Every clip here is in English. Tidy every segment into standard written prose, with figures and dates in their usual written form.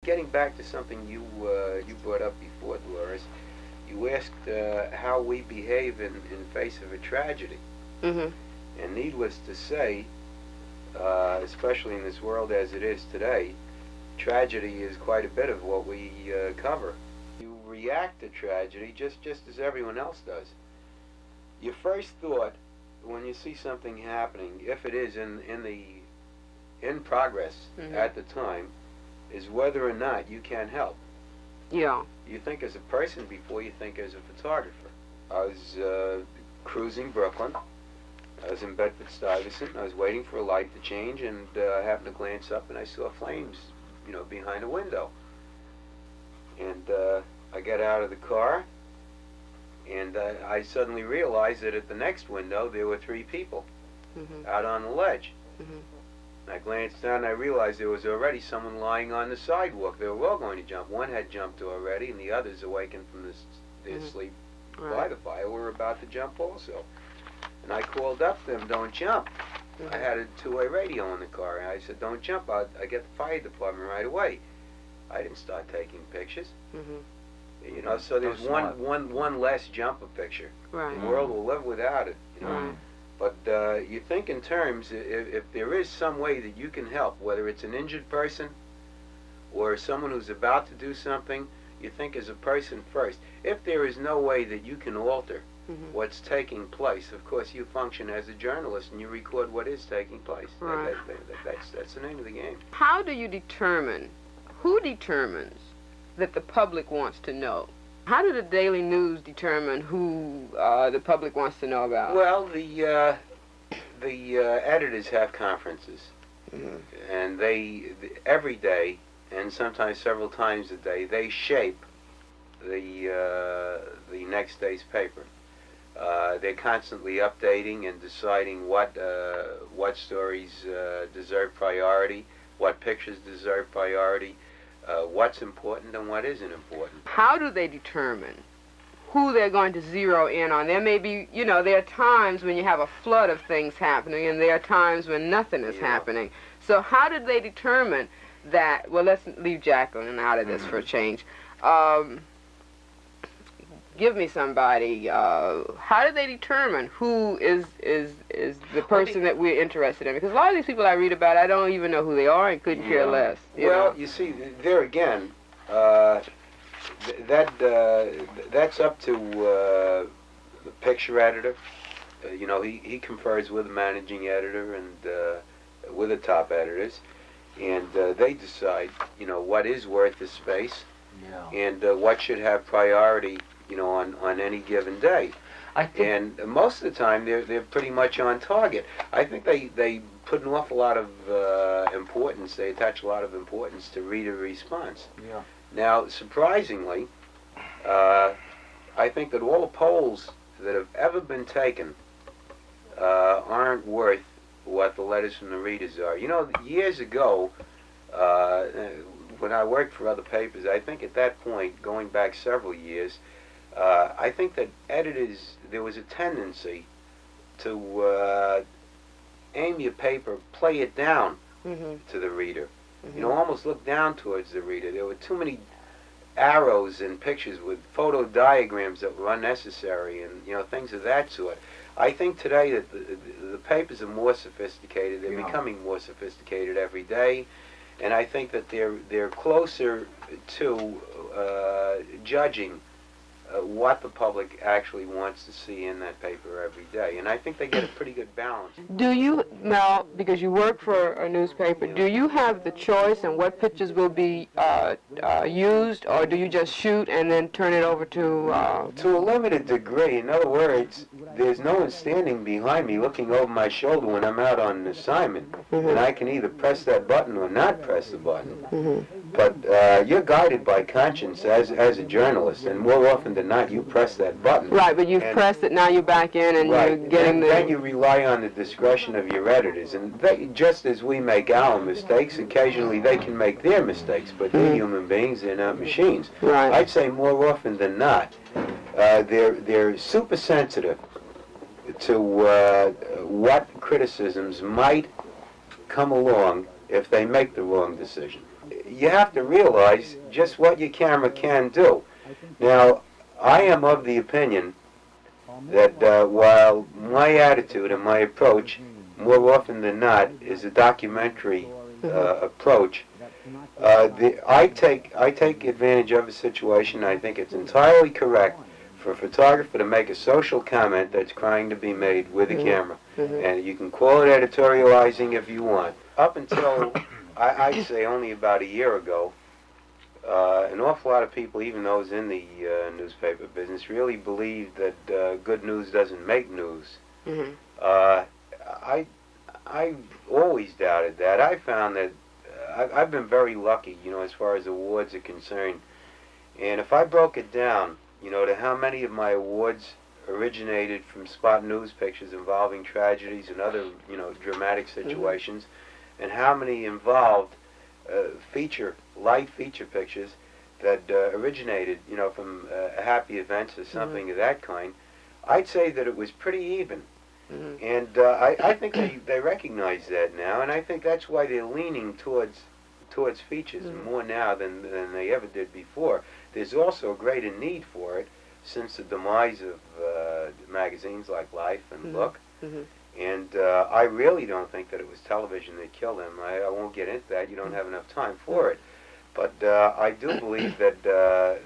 Getting back to something you brought up before, Dolores, you asked how we behave in face of a tragedy. Mhm. And needless to say, especially in this world as it is today, tragedy is quite a bit of what we cover. You react to tragedy just as everyone else does. Your first thought when you see something happening, if it is in progress at the time, is whether or not you can help. Yeah. You think as a person before you think as a photographer. I was cruising Brooklyn. I was in Bedford-Stuyvesant. I was waiting for a light to change, and I happened to glance up, and I saw flames, behind a window. And I got out of the car, and I suddenly realized that at the next window there were three people out on the ledge. I glanced down and I realized there was already someone lying on the sidewalk. They were all going to jump. One had jumped already, and the others, awakened from their sleep by the fire, were about to jump also. And I called up to them, "Don't jump." I had a two-way radio in the car, and I said, "Don't jump. I get the fire department right away." I didn't start taking pictures. So there's one less jumper picture. Right. The world will live without it. Right. But you think in terms, if there is some way that you can help, whether it's an injured person or someone who's about to do something, you think as a person first. If there is no way that you can alter what's taking place, of course you function as a journalist and you record what is taking place. Right. That's the name of the game. How do you determine, who determines that the public wants to know? How do the Daily News determine who the public wants to know about? Well, the editors have conferences, and every day, and sometimes several times a day, they shape the next day's paper. They're constantly updating and deciding what stories deserve priority, what pictures deserve priority, what's important and what isn't important. How do they determine who they're going to zero in on? There may be, there are times when you have a flood of things happening, and there are times when nothing is happening. So how did they determine that? Well, let's leave Jacqueline out of this for a change. Give me somebody. How do they determine who is the person that we're interested in? Because a lot of these people I read about, I don't even know who they are and couldn't care less. You see, there again, that's up to the picture editor. He confers with the managing editor and with the top editors, and they decide, what is worth the space, and what should have priority, on any given day. And most of the time they're pretty much on target. I think they put an awful lot of importance. They attach a lot of importance to reader response. Yeah. Now, surprisingly, I think that all the polls that have ever been taken aren't worth what the letters from the readers are. Years ago, when I worked for other papers, I think at that point, going back several years, I think that editors, there was a tendency to aim your paper, play it down to the reader. Almost look down towards the reader. There were too many arrows and pictures with photo diagrams that were unnecessary and, things of that sort. I think today that the papers are more sophisticated. They're becoming more sophisticated every day. And I think that they're closer to judging what the public actually wants to see in that paper every day. And I think they get a pretty good balance. Do you, Mel, because you work for a newspaper, do you have the choice in what pictures will be used, or do you just shoot and then turn it over to... To a limited degree. In other words, there's no one standing behind me looking over my shoulder when I'm out on an assignment. And I can either press that button or not press the button. But you're guided by conscience as a journalist, and more often than not, you press that button. Right, but you've pressed it, now you're back in, and you're getting Then you rely on the discretion of your editors, and just as we make our mistakes, occasionally they can make their mistakes, but they're human beings, they're not machines. Right. I'd say more often than not, they're super sensitive to what criticisms might come along if they make the wrong decision. you have to realize just what your camera can do. Now, I am of the opinion that while my attitude and my approach, more often than not, is a documentary approach, I take advantage of a situation. I think it's entirely correct for a photographer to make a social comment that's trying to be made with a camera. And you can call it editorializing if you want. Up until, I'd say only about a year ago, an awful lot of people, even those in the newspaper business, really believed that good news doesn't make news. I always doubted that. I found that I've been very lucky, as far as awards are concerned. And if I broke it down, to how many of my awards originated from spot news pictures involving tragedies and other, dramatic situations, and how many involved light feature pictures that originated, from happy events or something of that kind, I'd say that it was pretty even. And I think they recognize that now, and I think that's why they're leaning towards features more now than they ever did before. There's also a greater need for it since the demise of magazines like Life and Look. And I really don't think that it was television that killed him. I won't get into that. You don't have enough time for it. But I do believe that the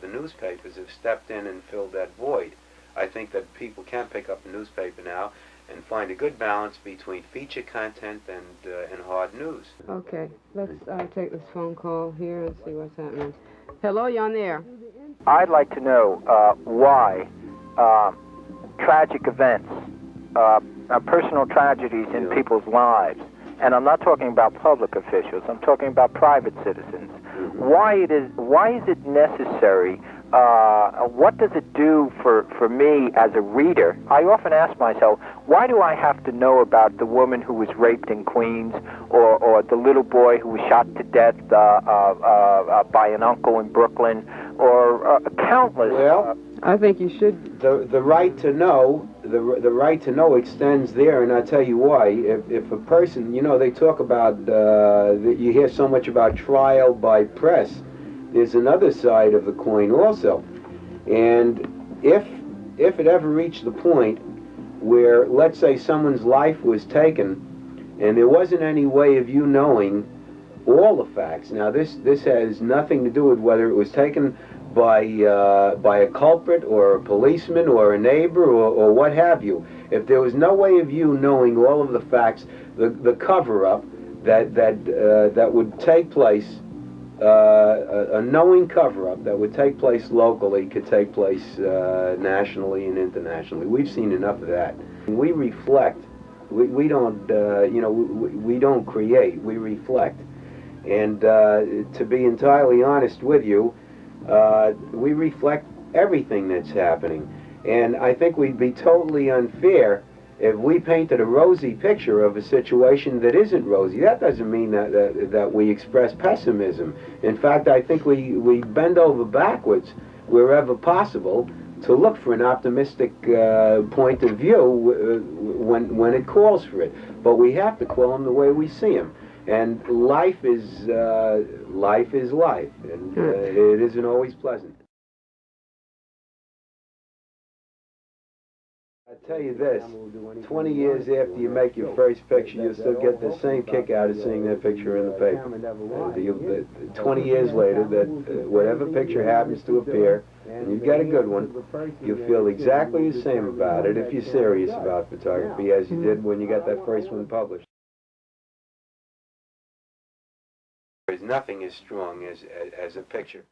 newspapers have stepped in and filled that void. I think that people can pick up a newspaper now and find a good balance between feature content and hard news. Okay, let's take this phone call here and see what's happening. Hello, you on there? I'd like to know why tragic events, personal tragedies in people's lives, and I'm not talking about public officials, I'm talking about private citizens. Why is it necessary? What does it do for me as a reader? I often ask myself, why do I have to know about the woman who was raped in Queens, or the little boy who was shot to death by an uncle in Brooklyn, or countless? Well, I think you should. The right to know, the right to know extends there, and I'll tell you why. If a person, they talk about, you hear so much about trial by press. There's another side of the coin also. And if it ever reached the point where, let's say, someone's life was taken and there wasn't any way of you knowing all the facts. Now this has nothing to do with whether it was taken by a culprit or a policeman or a neighbor or what have you. If there was no way of you knowing all of the facts, the cover-up that would take place, a knowing cover-up that would take place locally could take place nationally and internationally. We've seen enough of that. We reflect. We don't, we don't create. We reflect. And to be entirely honest with you, we reflect everything that's happening. And I think we'd be totally unfair if we painted a rosy picture of a situation that isn't rosy. That doesn't mean that we express pessimism. In fact, I think we bend over backwards wherever possible to look for an optimistic point of view when it calls for it. But we have to call them the way we see them. And life is life, and it isn't always pleasant. I tell you this, 20 years after you make your first picture, you'll still get the same kick out of seeing that picture in the paper. 20 years later, that whatever picture happens to appear, and you've got a good one, you'll feel exactly the same about it if you're serious about photography as you did when you got that first one published. There's nothing as strong as a picture.